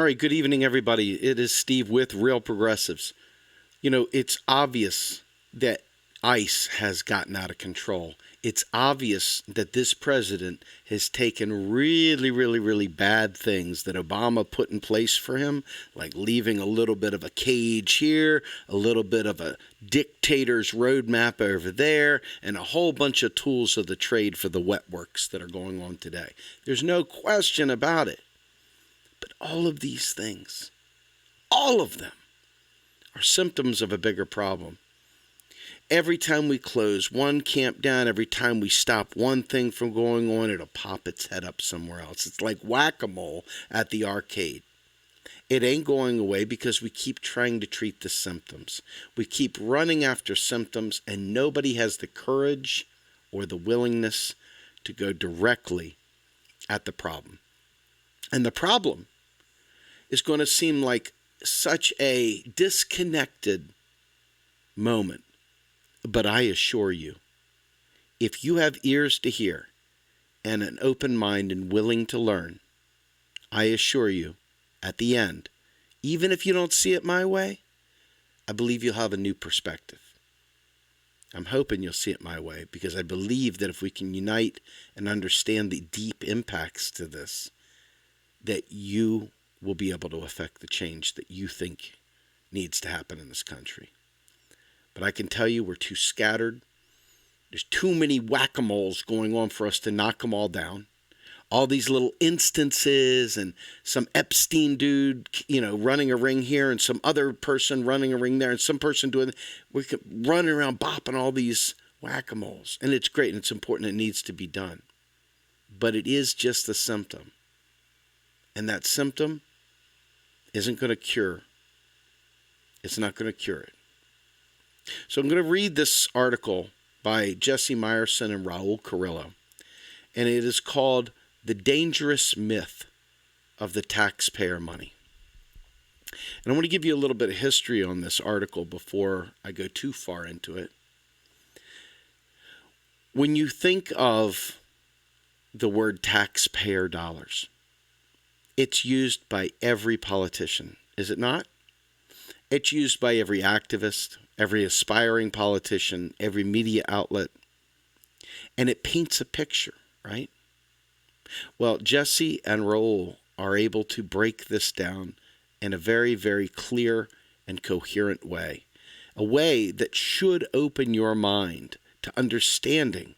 All right, good evening, everybody. It is Steve with Real Progressives. You know, it's obvious that ICE has gotten out of control. It's obvious that this president has taken really bad things that Obama put in place for him, like leaving a little bit of a cage here, a little bit of a dictator's roadmap over there, and a whole bunch of tools of the trade for the wet works that are going on today. There's no question about it. But all of these things, all of them, are symptoms of a bigger problem. Every time we close one camp down, every time we stop one thing from going on, it'll pop its head up somewhere else. It's like whack-a-mole at the arcade. It ain't going away because we keep trying to treat the symptoms. We keep running after symptoms, and nobody has the courage or the willingness to go directly at the problem. And the problem is going to seem like such a disconnected moment. But I assure you, if you have ears to hear and an open mind and willing to learn, I assure you, at the end, even if you don't see it my way, I believe you'll have a new perspective. I'm hoping you'll see it my way because I believe that if we can unite and understand the deep impacts to this, that you will be able to affect the change that you think needs to happen in this country. But I can tell you we're too scattered. There's too many whack-a-moles going on for us to knock them all down. All these little instances and some Epstein dude, running a ring here and some other person running a ring there and some person doing, we could run around bopping all these whack-a-moles. And it's great and it's important. It needs to be done. But it is just a symptom. And that symptom isn't going to cure. It's not going to cure it. So I'm going to read this article by Jesse Meyerson and Raul Carrillo. And it is called The Dangerous Myth of the Taxpayer Money. And I want to give you a little bit of history on this article before I go too far into it. When you think of the word taxpayer dollars, it's used by every politician, is it not? It's used by every activist, every aspiring politician, every media outlet, and it paints a picture, right? Well, Jesse and Raul are able to break this down in a very, very clear and coherent way, a way that should open your mind to understanding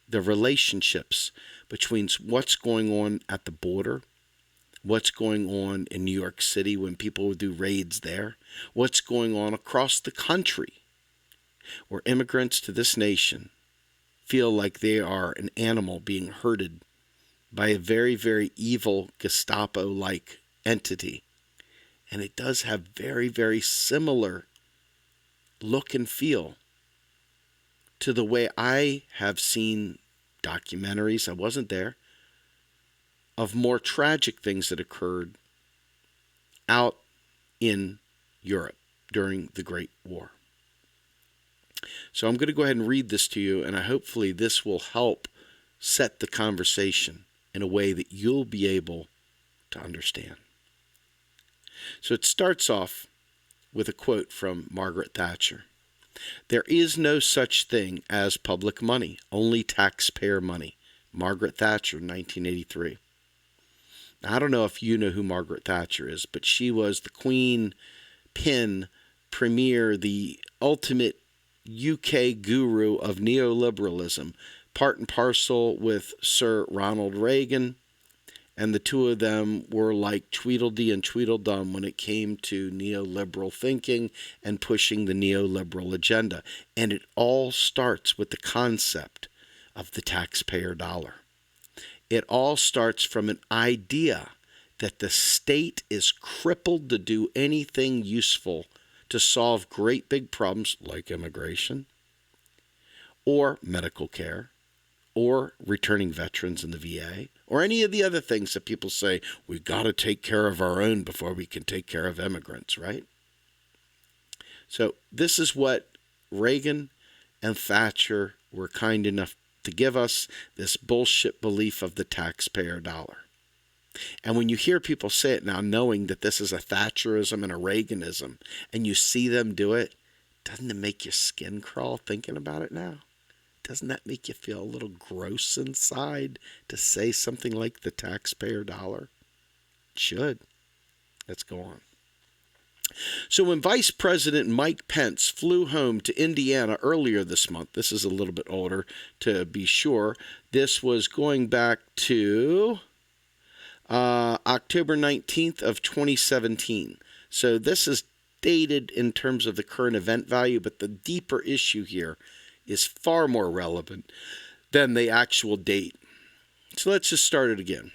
the relationships between what's going on at the border, what's going on in New York City when people do raids there, what's going on across the country where immigrants to this nation feel like they are an animal being herded by a very, very evil Gestapo-like entity. And it does have very, very similar look and feel to the way I have seen documentaries, I wasn't there, of more tragic things that occurred out in Europe during the Great War. So I'm going to go ahead and read this to you, and hopefully this will help set the conversation in a way that you'll be able to understand. So it starts off with a quote from Margaret Thatcher. "There is no such thing as public money, only taxpayer money." Margaret Thatcher, 1983. Now, I don't know if you know who Margaret Thatcher is, but she was the Queen, Premier, the ultimate UK guru of neoliberalism, part and parcel with Sir Ronald Reagan, and the two of them were like Tweedledee and Tweedledum when it came to neoliberal thinking and pushing the neoliberal agenda. And it all starts with the concept of the taxpayer dollar. It all starts from an idea that the state is crippled to do anything useful to solve great big problems like immigration or medical care or returning veterans in the VA or any of the other things that people say, we got to take care of our own before we can take care of immigrants, right? So this is what Reagan and Thatcher were kind enough to give us, this bullshit belief of the taxpayer dollar. And when you hear people say it now, knowing that this is a Thatcherism and a Reaganism, and you see them do it, doesn't it make your skin crawl thinking about it now? Doesn't that make you feel a little gross inside to say something like the taxpayer dollar? It should. Let's go on. So when Vice President Mike Pence flew home to Indiana earlier this month, this is a little bit older to be sure, this was going back to October 19th of 2017. So this is dated in terms of the current event value, but the deeper issue here is far more relevant than the actual date. So let's just start it again.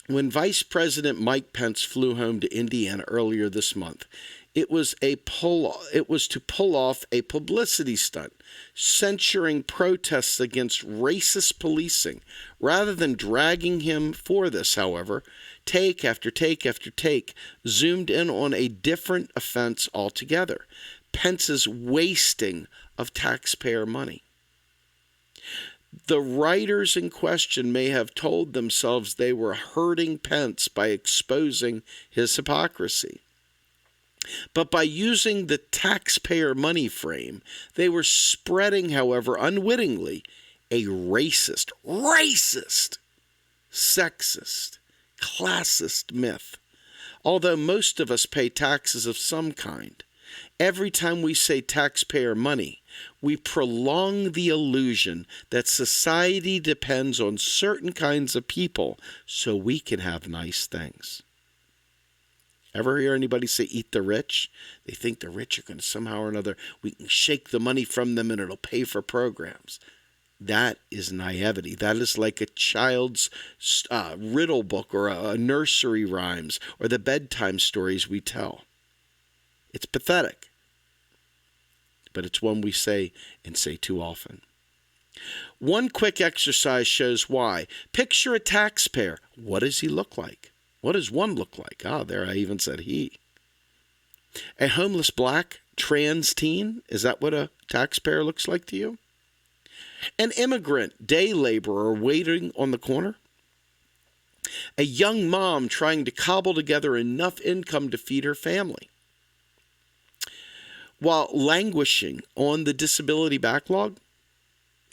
When Vice President Mike Pence flew home to Indiana earlier this month, it was to pull off a publicity stunt, censuring protests against racist policing. Rather than dragging him for this, however, take after take after take zoomed in on a different offense altogether: Pence's wasting of taxpayer money. The writers in question may have told themselves they were hurting Pence by exposing his hypocrisy. But by using the taxpayer money frame, they were spreading, however, unwittingly, a racist, sexist, classist myth. Although most of us pay taxes of some kind, every time we say taxpayer money, we prolong the illusion that society depends on certain kinds of people so we can have nice things. Ever hear anybody say, eat the rich? They think the rich are going to somehow or another, we can shake the money from them and it'll pay for programs. That is naivety. That is like a child's riddle book or a nursery rhymes or the bedtime stories we tell. It's pathetic. But it's one we say and say too often. One quick exercise shows why. Picture a taxpayer. What does he look like? What does one look like? There I even said he. A homeless black trans teen? Is that what a taxpayer looks like to you? An immigrant day laborer waiting on the corner? A young mom trying to cobble together enough income to feed her family? While languishing on the disability backlog?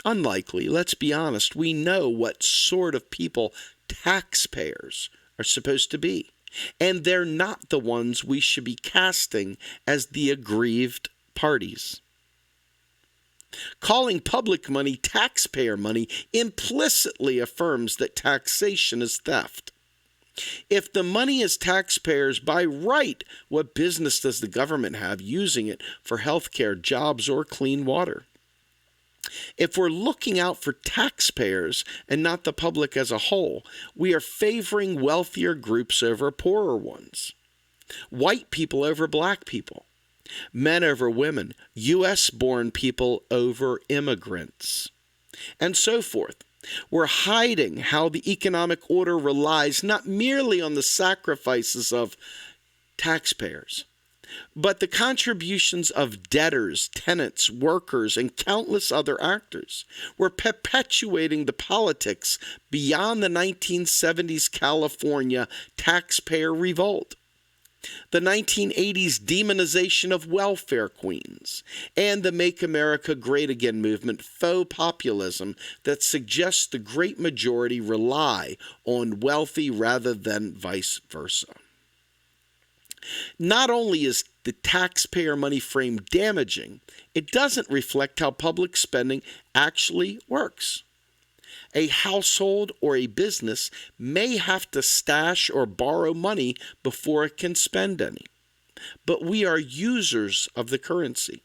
Unlikely. Let's be honest. We know what sort of people taxpayers are supposed to be. And they're not the ones we should be casting as the aggrieved parties. Calling public money taxpayer money implicitly affirms that taxation is theft. If the money is taxpayers by right, what business does the government have using it for health care, jobs, or clean water? If we're looking out for taxpayers and not the public as a whole, we are favoring wealthier groups over poorer ones. White people over black people. Men over women. U.S.-born people over immigrants. And so forth. We're hiding how the economic order relies not merely on the sacrifices of taxpayers, but the contributions of debtors, tenants, workers, and countless other actors. We're perpetuating the politics beyond the 1970s California taxpayer revolt, the 1980s demonization of welfare queens, and the Make America Great Again movement faux populism that suggests the great majority rely on wealthy rather than vice versa. Not only is the taxpayer money frame damaging, it doesn't reflect how public spending actually works. A household or a business may have to stash or borrow money before it can spend any. But we are users of the currency.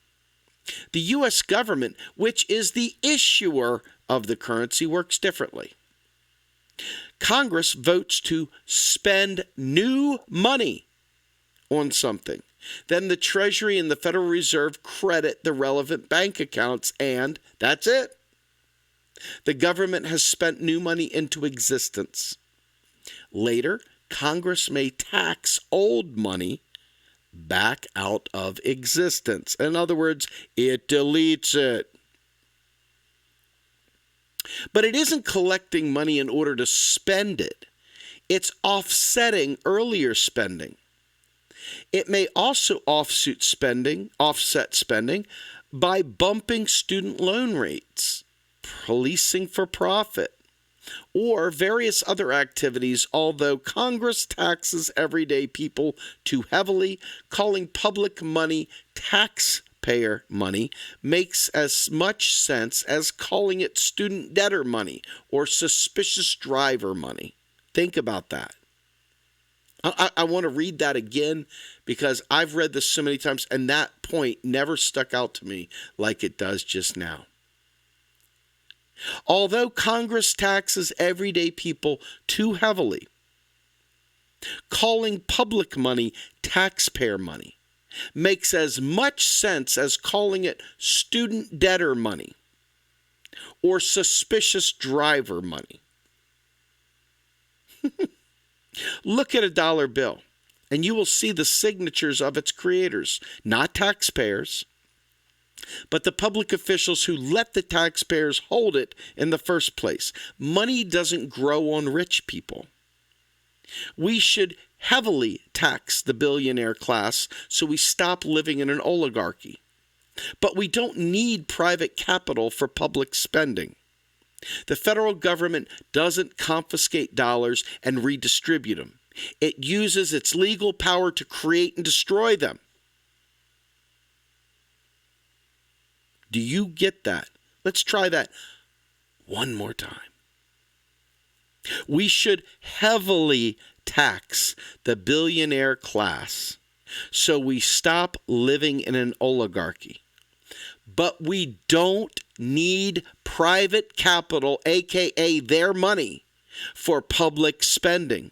The U.S. government, which is the issuer of the currency, works differently. Congress votes to spend new money on something. Then the Treasury and the Federal Reserve credit the relevant bank accounts, and that's it. The government has spent new money into existence. Later, Congress may tax old money back out of existence. In other words, it deletes it. But it isn't collecting money in order to spend it. It's offsetting earlier spending. It may also offset spending by bumping student loan rates, policing for profit, or various other activities, although Congress taxes everyday people too heavily. Calling public money taxpayer money makes as much sense as calling it student debtor money or suspicious driver money. Think about that. I want to read that again because I've read this so many times and that point never stuck out to me like it does just now. Although Congress taxes everyday people too heavily, calling public money taxpayer money makes as much sense as calling it student debtor money or suspicious driver money. Look at a dollar bill, and you will see the signatures of its creators, not taxpayers, but the public officials who let the taxpayers hold it in the first place. Money doesn't grow on rich people. We should heavily tax the billionaire class so we stop living in an oligarchy. But we don't need private capital for public spending. The federal government doesn't confiscate dollars and redistribute them. It uses its legal power to create and destroy them. Do you get that? Let's try that one more time. We should heavily tax the billionaire class so we stop living in an oligarchy. But we don't need private capital, aka their money, for public spending.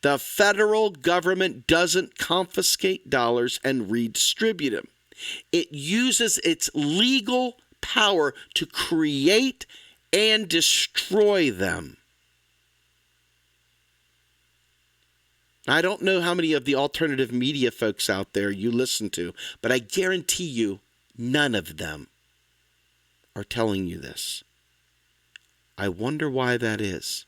The federal government doesn't confiscate dollars and redistribute them. It uses its legal power to create and destroy them. I don't know how many of the alternative media folks out there you listen to, but I guarantee you none of them are telling you this. I wonder why that is.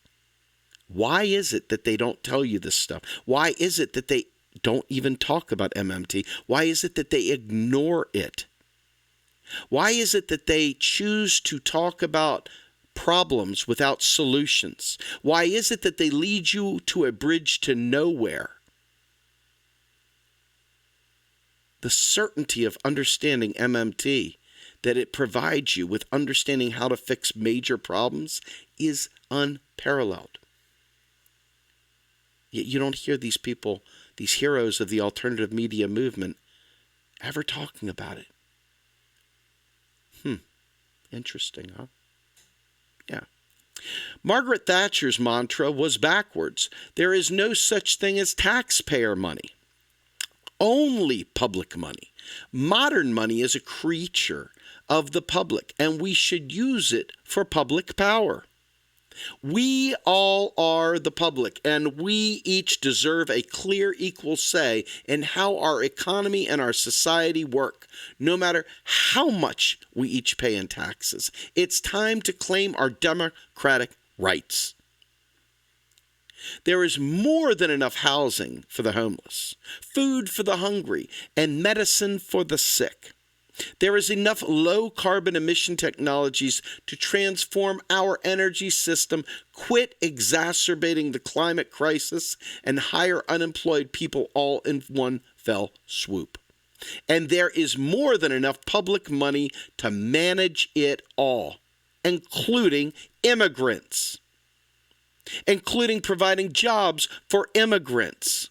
Why is it that they don't tell you this stuff? Why is it that they don't even talk about MMT? Why is it that they ignore it? Why is it that they choose to talk about problems without solutions? Why is it that they lead you to a bridge to nowhere? The certainty of understanding MMT, that it provides you with understanding how to fix major problems, is unparalleled. Yet you don't hear these people, these heroes of the alternative media movement, ever talking about it. Interesting, huh? Yeah. Margaret Thatcher's mantra was backwards. There is no such thing as taxpayer money. Only public money. Modern money is a creature of the public, and we should use it for public power. We all are the public, and we each deserve a clear, equal say in how our economy and our society work, no matter how much we each pay in taxes. It's time to claim our democratic rights. There is more than enough housing for the homeless, food for the hungry, and medicine for the sick. There is enough low-carbon emission technologies to transform our energy system, quit exacerbating the climate crisis, and hire unemployed people all in one fell swoop. And there is more than enough public money to manage it all, including immigrants, including providing jobs for immigrants,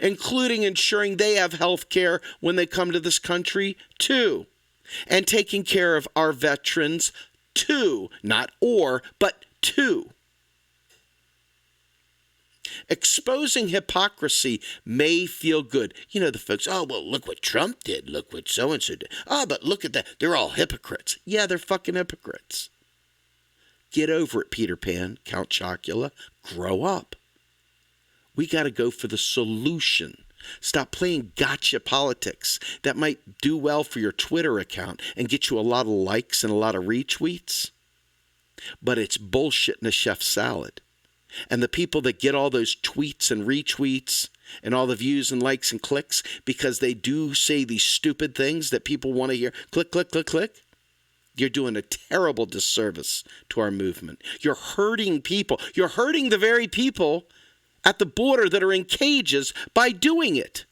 including ensuring they have health care when they come to this country, too, and taking care of our veterans, too, not or, but too. Exposing hypocrisy may feel good. You know, the folks, oh, well, look what Trump did. Look what so-and-so did. Oh, but look at that. They're all hypocrites. Yeah, they're fucking hypocrites. Get over it, Peter Pan, Count Chocula. Grow up. We got to go for the solution. Stop playing gotcha politics. That might do well for your Twitter account and get you a lot of likes and a lot of retweets. But it's bullshit in a chef's salad. And the people that get all those tweets and retweets and all the views and likes and clicks because they do say these stupid things that people want to hear. Click, click, click, click. You're doing a terrible disservice to our movement. You're hurting people. You're hurting the very people at the border that are in cages by doing it.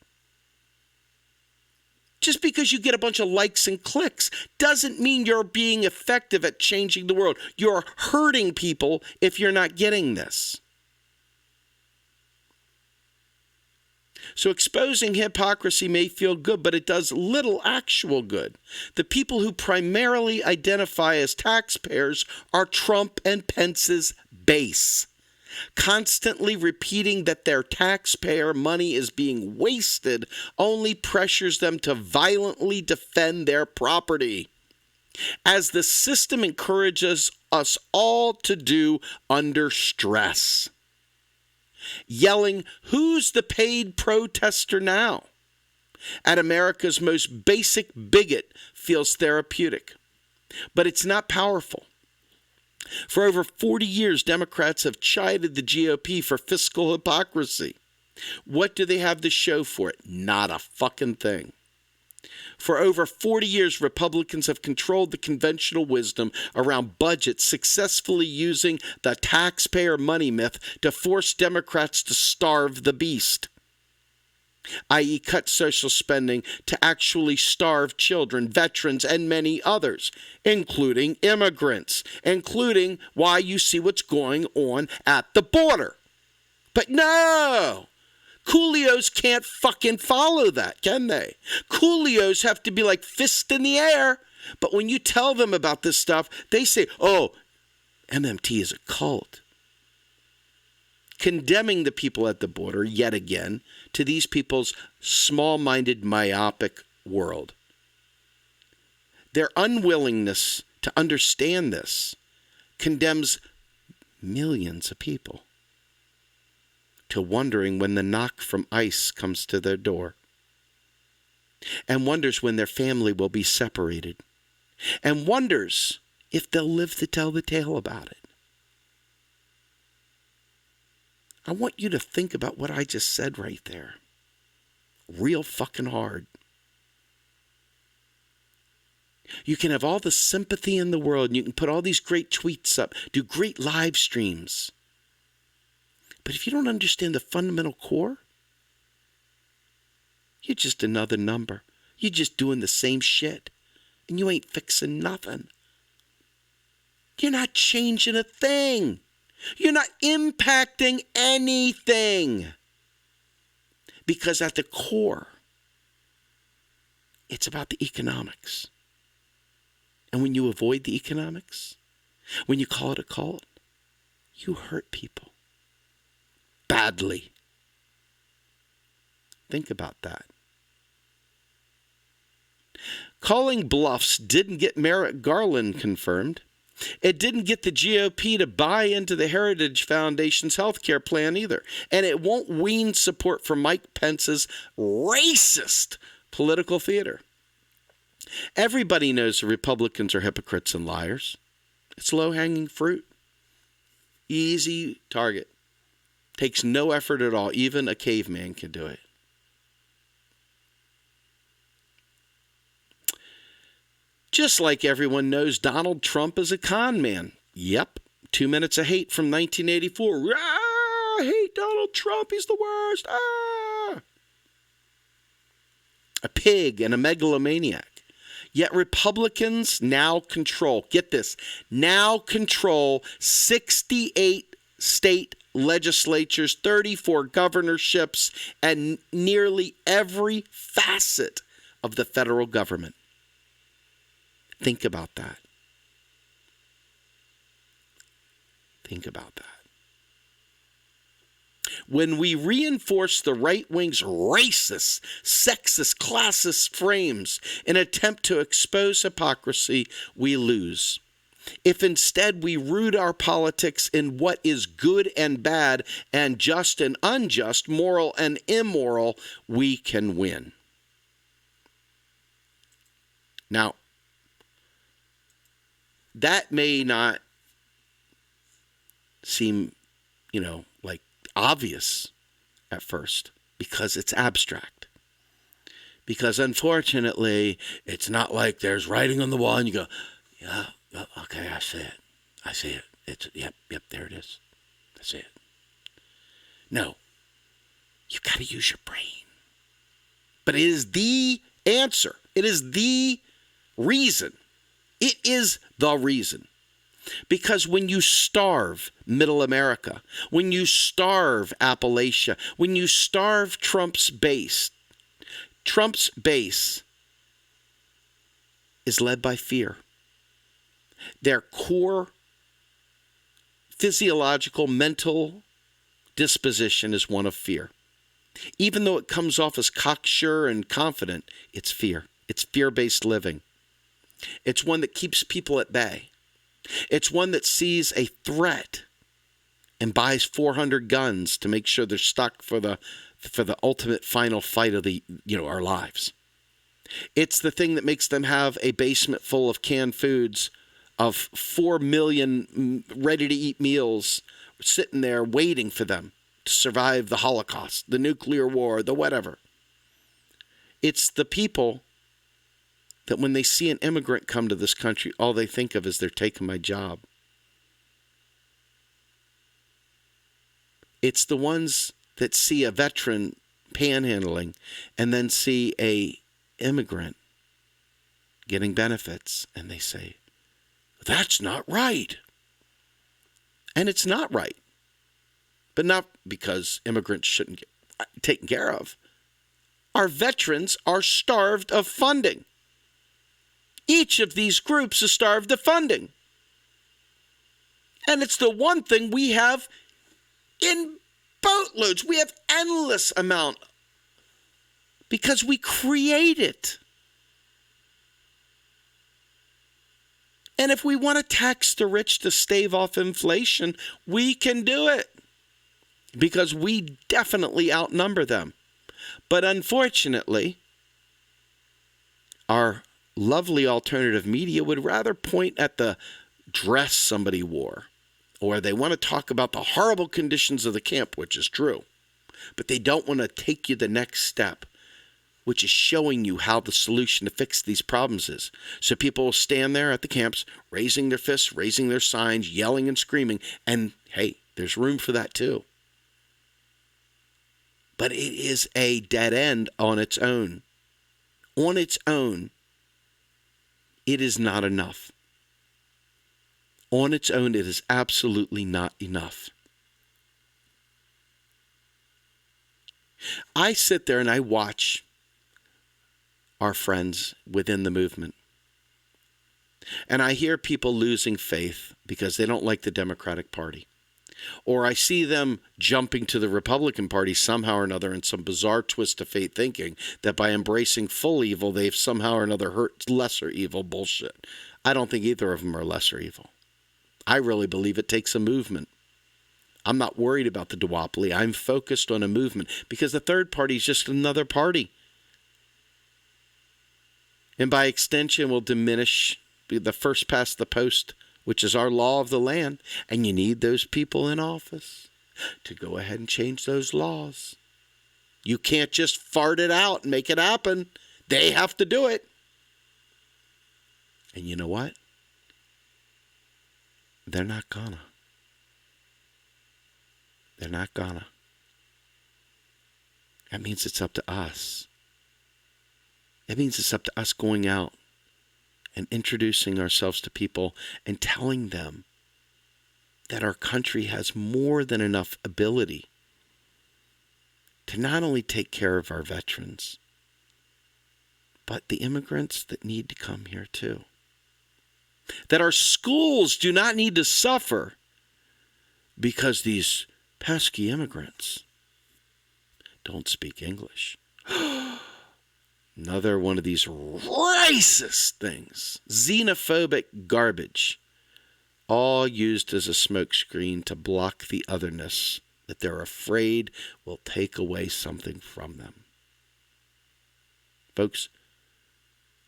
Just because you get a bunch of likes and clicks doesn't mean you're being effective at changing the world. You're hurting people if you're not getting this. So exposing hypocrisy may feel good, but it does little actual good. The people who primarily identify as taxpayers are Trump and Pence's base. Constantly repeating that their taxpayer money is being wasted only pressures them to violently defend their property, as the system encourages us all to do under stress. Yelling, "Who's the paid protester now?" at America's most basic bigot feels therapeutic, but it's not powerful. For over 40 years, Democrats have chided the GOP for fiscal hypocrisy. What do they have to show for it? Not a fucking thing. For over 40 years, Republicans have controlled the conventional wisdom around budgets, successfully using the taxpayer money myth to force Democrats to starve the beast, i.e. cut social spending to actually starve children, veterans, and many others, including immigrants, including why you see what's going on at the border. But no! Coolios can't fucking follow that, can they? Coolios have to be like fist in the air. But when you tell them about this stuff, they say, oh, MMT is a cult. Condemning the people at the border, yet again, to these people's small-minded, myopic world. Their unwillingness to understand this condemns millions of people to wondering when the knock from ICE comes to their door, and wonders when their family will be separated, and wonders if they'll live to tell the tale about it. I want you to think about what I just said right there. Real fucking hard. You can have all the sympathy in the world, and you can put all these great tweets up, do great live streams. But if you don't understand the fundamental core, you're just another number. You're just doing the same shit. And you ain't fixing nothing. You're not changing a thing. You're not impacting anything. Because at the core, it's about the economics. And when you avoid the economics, when you call it a cult, you hurt people. Badly. Think about that. Calling bluffs didn't get Merrick Garland confirmed. It didn't get the GOP to buy into the Heritage Foundation's health care plan either. And it won't wean support for Mike Pence's racist political theater. Everybody knows the Republicans are hypocrites and liars. It's low-hanging fruit. Easy target. Takes no effort at all. Even a caveman can do it. Just like everyone knows Donald Trump is a con man. Yep. 2 Minutes of Hate from 1984. Ah, I hate Donald Trump. He's the worst. Ah. A pig and a megalomaniac. Yet Republicans now control, get this, now control 68 state legislatures, 34 governorships, and nearly every facet of the federal government. Think about that. Think about that. When we reinforce the right wing's racist, sexist, classist frames in an attempt to expose hypocrisy, we lose. If instead we root our politics in what is good and bad and just and unjust, moral and immoral, we can win. Now, that may not seem like obvious at first because it's abstract. Because unfortunately, it's not like there's writing on the wall and you go, yeah, okay, I see it. I see it. Yep, there it is. I see it. No, you've got to use your brain. But it is the answer. It is the reason. It is the reason. Because when you starve Middle America, when you starve Appalachia, when you starve Trump's base is led by fear. Their core physiological, mental disposition is one of fear. Even though it comes off as cocksure and confident, it's fear. It's fear-based living. It's one that keeps people at bay. It's one that sees a threat and buys 400 guns to make sure they're stuck for the ultimate final fight of our lives. It's the thing that makes them have a basement full of canned foods of 4 million ready-to-eat meals sitting there waiting for them to survive the Holocaust, the nuclear war, the whatever. It's the people that when they see an immigrant come to this country, all they think of is they're taking my job. It's the ones that see a veteran panhandling and then see a immigrant getting benefits and they say, that's not right. And it's not right. But not because immigrants shouldn't get taken care of. Our veterans are starved of funding. Each of these groups is starved of funding. And it's the one thing we have in boatloads. We have endless amount because we create it. And if we want to tax the rich to stave off inflation, we can do it because we definitely outnumber them. But unfortunately, our lovely alternative media would rather point at the dress somebody wore, or they want to talk about the horrible conditions of the camp, which is true. But they don't want to take you the next step, which is showing you how the solution to fix these problems is. So people will stand there at the camps, raising their fists, raising their signs, yelling and screaming. And hey, there's room for that too. But it is a dead end on its own. On its own, it is not enough. On its own, it is absolutely not enough. I sit there and I watch our friends within the movement. And I hear people losing faith because they don't like the Democratic Party. Or I see them jumping to the Republican Party somehow or another in some bizarre twist of fate thinking that by embracing full evil, they've somehow or another hurt lesser evil. Bullshit. I don't think either of them are lesser evil. I really believe it takes a movement. I'm not worried about the duopoly. I'm focused on a movement because the third party is just another party. And by extension will diminish the first past the post, which is our law of the land. And you need those people in office to go ahead and change those laws. You can't just fart it out and make it happen. They have to do it. And you know what? They're not gonna. They're not gonna. That means it's up to us. It means it's up to us going out and introducing ourselves to people and telling them that our country has more than enough ability to not only take care of our veterans, but the immigrants that need to come here too. That our schools do not need to suffer because these pesky immigrants don't speak English. Another one of these racist things, xenophobic garbage, all used as a smokescreen to block the otherness that they're afraid will take away something from them. Folks,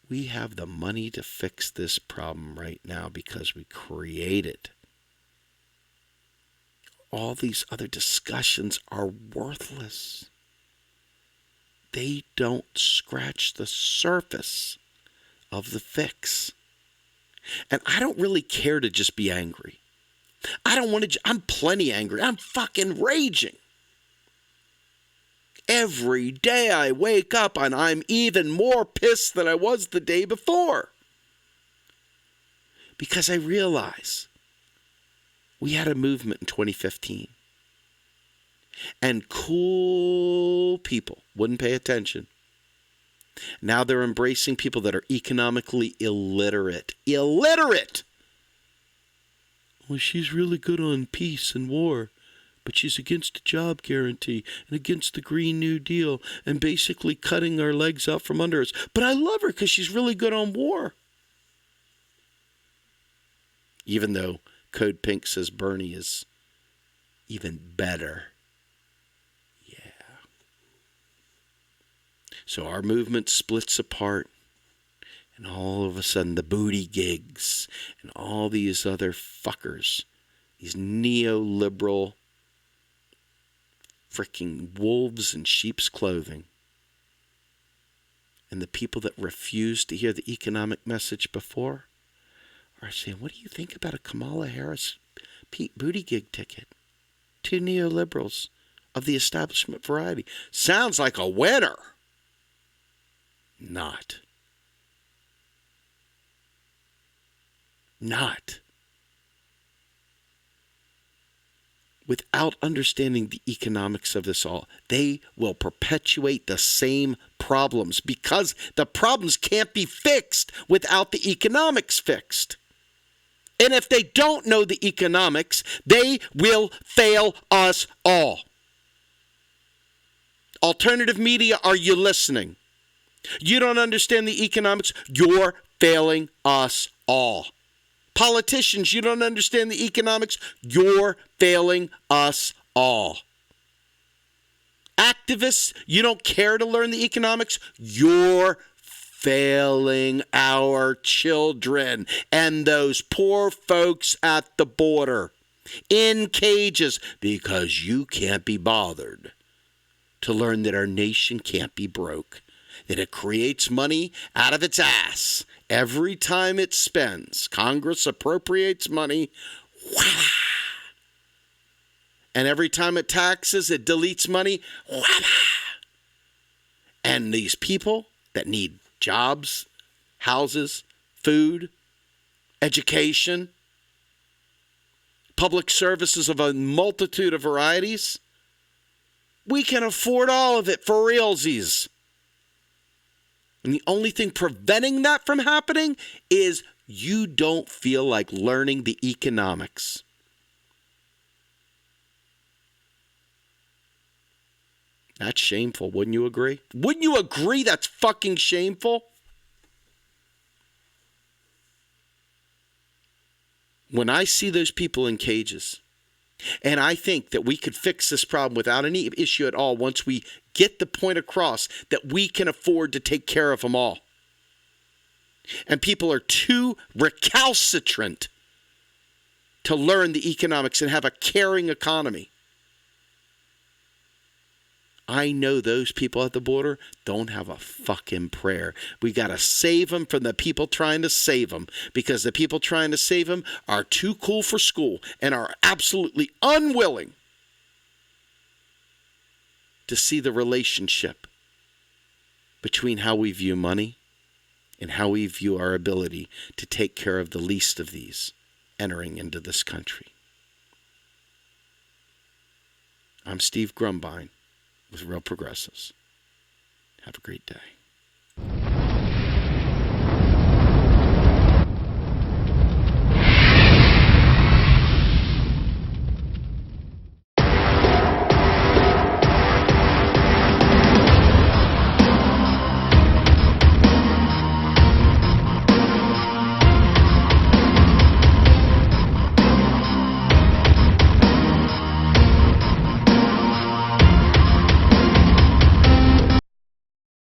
we have the money to fix this problem right now because we create it. all these other discussions are worthless. They don't scratch the surface of the fix. And I don't really care to just be angry. I don't want to, I'm plenty angry. I'm fucking raging. Every day I wake up and I'm even more pissed than I was the day before. Because I realize we had a movement in 2015. And cool people wouldn't pay attention. Now they're embracing people that are economically illiterate. Illiterate! Well, she's really good on peace and war, but she's against the job guarantee and against the Green New Deal and basically cutting our legs out from under us. But I love her because she's really good on war. Even though Code Pink says Bernie is even better. Yeah. So our movement splits apart. And all of a sudden, the booty gigs and all these other fuckers, these neoliberal freaking wolves in sheep's clothing, and the people that refused to hear the economic message before are saying, what do you think about a Kamala Harris Pete Buttigieg ticket? Two neoliberals of the establishment variety. Sounds like a winner. Not. Without understanding the economics of this all, they will perpetuate the same problems because the problems can't be fixed without the economics fixed. And if they don't know the economics, they will fail us all. Alternative media, are you listening? You don't understand the economics, you're failing us all. Politicians, you don't understand the economics, you're failing us all. Activists, you don't care to learn the economics, you're failing our children and those poor folks at the border in cages because you can't be bothered to learn that our nation can't be broke, that it creates money out of its ass. Every time it spends, Congress appropriates money, and every time it taxes, it deletes money, and these people that need jobs, houses, food, education, public services of a multitude of varieties, we can afford all of it for realsies. And the only thing preventing that from happening is you don't feel like learning the economics. That's shameful, wouldn't you agree? Wouldn't you agree that's fucking shameful? When I see those people in cages, and I think that we could fix this problem without any issue at all once we get the point across that we can afford to take care of them all. And people are too recalcitrant to learn the economics and have a caring economy. I know those people at the border don't have a fucking prayer. We got to save them from the people trying to save them, because the people trying to save them are too cool for school and are absolutely unwilling to see the relationship between how we view money and how we view our ability to take care of the least of these entering into this country. I'm Steve Grumbine with Real Progressives. Have a great day.